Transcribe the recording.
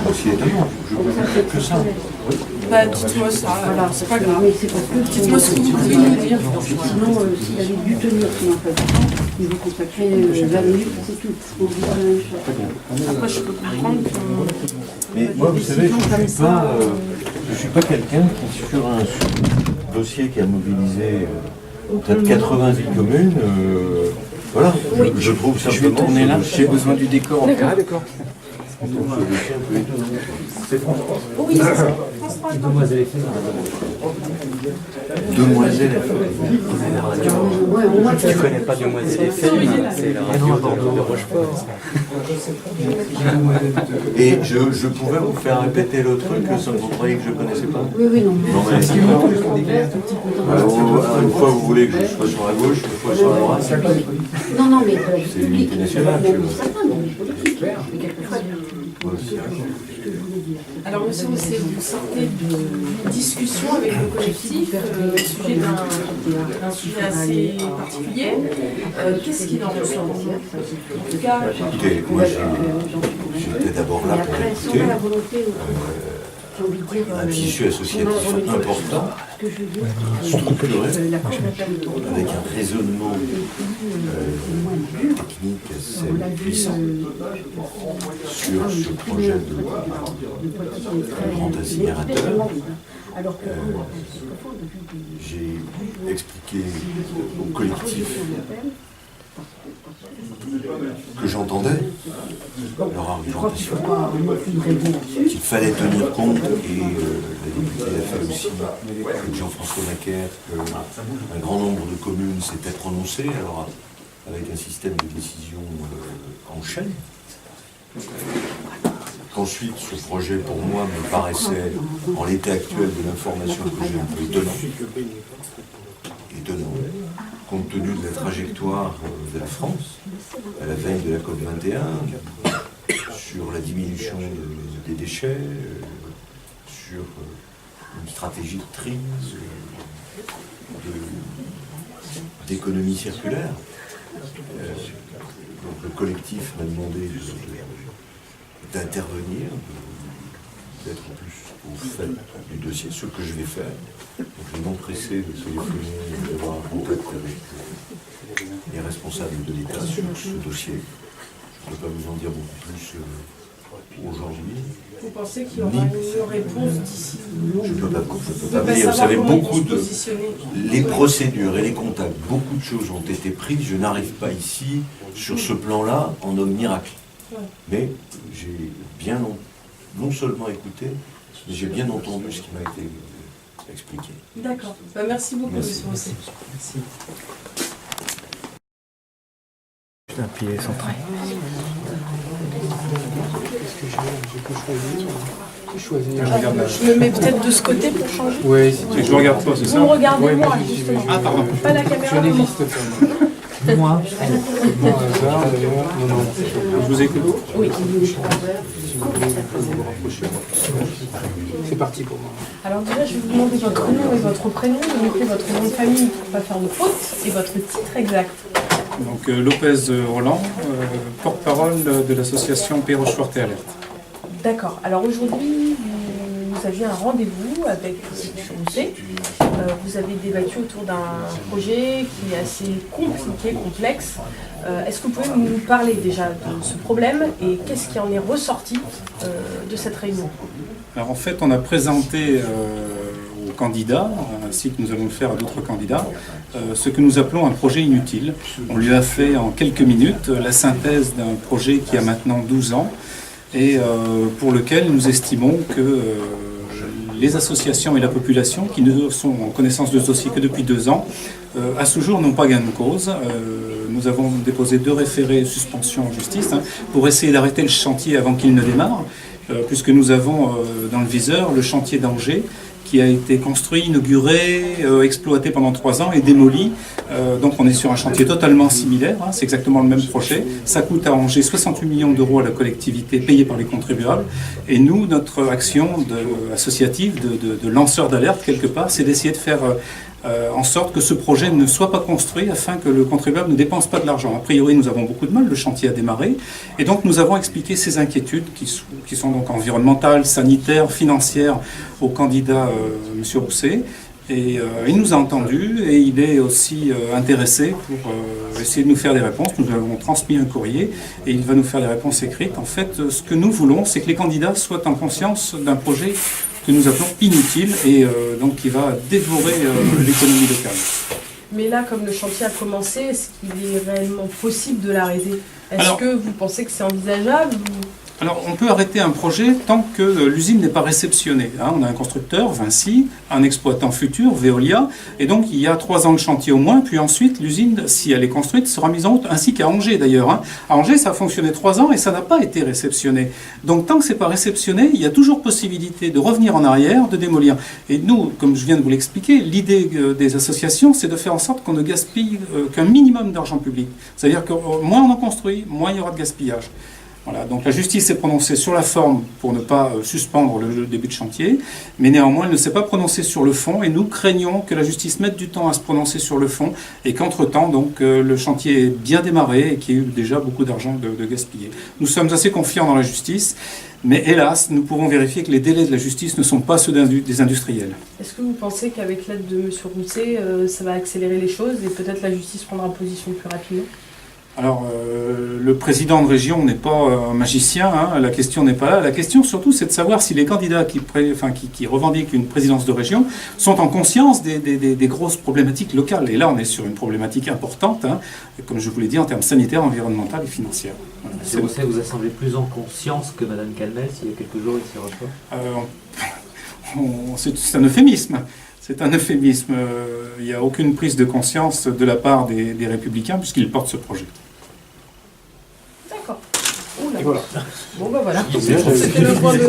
Aussi étonnant, je ne que ça. Bah, dites-moi ça, voilà, c'est pas grave. Dites-moi ce que vous pouvez nous dire. Sinon, s'il avait dû tenir son emploi du temps, il vous consacrer 20 minutes, c'est tout. Après, je peux comprendre que... Mais moi, vous savez, je suis pas quelqu'un qui, sur un dossier qui a mobilisé peut-être 90 communes, voilà, Oui. je trouve simplement... Je vais tourner là, j'ai besoin du décor. D'accord. Ah, d'accord. Ce dossier un peu étonnant. C'est France 3. Oui, c'est ça. Demoiselle FM. Demoiselle Tu connais pas Demoiselle FM, c'est la radio de Rochefort. Et je pouvais vous faire répéter le truc, ça vous croyez que je ne connaissais pas? Oui, non. Non, mais une fois vous voulez que je sois sur la gauche, une fois sur la droite. Non, mais C'est l'unité nationale. Alors, monsieur Rossé, vous sortez d'une discussion avec le collectif au sujet d'un sujet assez particulier. Qu'est-ce qu'il en ressort en tout cas, Écoutez, moi j'étais d'abord là pour écouter un tissu associatif important, structuré, avec un raisonnement technique assez puissant sur ce projet de grand incinérateur. J'ai expliqué au collectif que j'entendais leur argumentation, qu'il fallait tenir compte, et la députée l'a fait aussi, avec Jean-François Macaire, qu'un grand nombre de communes s'étaient prononcées, alors avec un système de décision en chaîne. Qu'ensuite, ce projet, pour moi, me paraissait, en l'état actuel de l'information que j'ai, un peu étonnant, compte tenu de la trajectoire de la France, à la veille de la COP21, sur la diminution des déchets, sur une stratégie de tri, d'économie circulaire. Donc le collectif m'a demandé d'intervenir, d'être plus au fait du dossier, ce que je vais faire. Donc je vais m'empresser de téléphoner et d'avoir un contact avec les responsables de l'État sur ce dossier. Je ne peux pas vous en dire beaucoup plus aujourd'hui. vous pensez qu'il y aura une réponse d'ici? Je ne peux pas vous dire. Vous savez, beaucoup de... Les procédures et les contacts, beaucoup de choses ont été prises. Je n'arrive pas ici, sur ce plan-là, en homme miracle. Mais j'ai bien, non seulement écouté, mais j'ai bien entendu ce qui m'a été expliqué. D'accord. Merci beaucoup, monsieur Rossé. Merci. Putain, puis il est centré. Est-ce que j'ai choisi? Je me mets peut-être de ce côté pour changer. Oui, si je regarde toi, c'est ça? Vous me regardez Ouais, moi, moi, justement. Ah, pardon. Pas la caméra. Je n'existe pas. Moi Moi, hasard, d'ailleurs. Non. Je vous écoute. Oui. C'est parti pour moi. Alors déjà, je vais vous demander votre nom et votre prénom, vous mettez votre nom de famille pour ne pas faire de faute, et votre titre exact. Donc Lopez Roland, porte-parole de l'association Perroche-Forte et Alerte. D'accord. Alors aujourd'hui, vous aviez un rendez-vous avec M. Rossé. Vous avez débattu autour d'un projet qui est assez compliqué, complexe. Est-ce que vous pouvez nous parler déjà de ce problème et qu'est-ce qui en est ressorti de cette réunion? Alors en fait, on a présenté aux candidats, ainsi que nous allons le faire à d'autres candidats, ce que nous appelons un projet inutile. On lui a fait en quelques minutes la synthèse d'un projet qui a maintenant 12 ans et pour lequel nous estimons que les associations et la population, qui ne sont en connaissance de ce dossier que depuis 2 ans, à ce jour n'ont pas gain de cause. Nous avons déposé 2 référés suspension en justice pour essayer d'arrêter le chantier avant qu'il ne démarre, puisque nous avons dans le viseur le chantier d'Angers, qui a été construit, inauguré, exploité pendant 3 ans et démoli. Donc on est sur un chantier totalement similaire, c'est exactement le même projet. Ça coûte à Angers 68 millions d'euros à la collectivité, payée par les contribuables. Et nous, notre action associative de lanceur d'alerte, quelque part, c'est d'essayer de faire en sorte que ce projet ne soit pas construit afin que le contribuable ne dépense pas de l'argent. A priori, nous avons beaucoup de mal, le chantier a démarré, et donc nous avons expliqué ces inquiétudes qui sont donc environnementales, sanitaires, financières au candidat M. Rousset. Et il nous a entendus et il est aussi intéressé pour essayer de nous faire des réponses. Nous avons transmis un courrier et il va nous faire des réponses écrites. En fait, ce que nous voulons, c'est que les candidats soient en conscience d'un projet que nous appelons inutile et donc qui va dévorer l'économie locale. Mais là, comme le chantier a commencé, est-ce qu'il est réellement possible de l'arrêter? Est-ce que vous pensez que c'est envisageable Alors, on peut arrêter un projet tant que l'usine n'est pas réceptionnée. On a un constructeur, Vinci, un exploitant futur, Veolia, et donc il y a 3 ans de chantier au moins, puis ensuite l'usine, si elle est construite, sera mise en route, ainsi qu'à Angers d'ailleurs. À Angers, ça a fonctionné 3 ans et ça n'a pas été réceptionné. Donc tant que ce n'est pas réceptionné, il y a toujours possibilité de revenir en arrière, de démolir. Et nous, comme je viens de vous l'expliquer, l'idée des associations, c'est de faire en sorte qu'on ne gaspille qu'un minimum d'argent public. C'est-à-dire que moins on en construit, moins il y aura de gaspillage. Voilà, donc la justice s'est prononcée sur la forme pour ne pas suspendre le début de chantier, mais néanmoins elle ne s'est pas prononcée sur le fond et nous craignons que la justice mette du temps à se prononcer sur le fond et qu'entre-temps donc le chantier est bien démarré et qu'il y a eu déjà beaucoup d'argent de gaspillé. Nous sommes assez confiants dans la justice, mais hélas nous pouvons vérifier que les délais de la justice ne sont pas ceux des industriels. Est-ce que vous pensez qu'avec l'aide de M. Rousset, ça va accélérer les choses et peut-être la justice prendra position plus rapidement ? Alors, le président de région n'est pas un magicien, la question n'est pas là. La question surtout, c'est de savoir si les candidats qui revendiquent une présidence de région sont en conscience des grosses problématiques locales. Et là, on est sur une problématique importante, comme je vous l'ai dit, en termes sanitaires, environnementaux et financiers. Voilà. M. Rousset vous a semblé plus en conscience que Mme Calmès il y a quelques jours ici à Rochefort. C'est un euphémisme. C'est un euphémisme. Il n'y a aucune prise de conscience de la part des Républicains puisqu'ils portent ce projet. D'accord. Voilà. Bon ben voilà. C'était le point de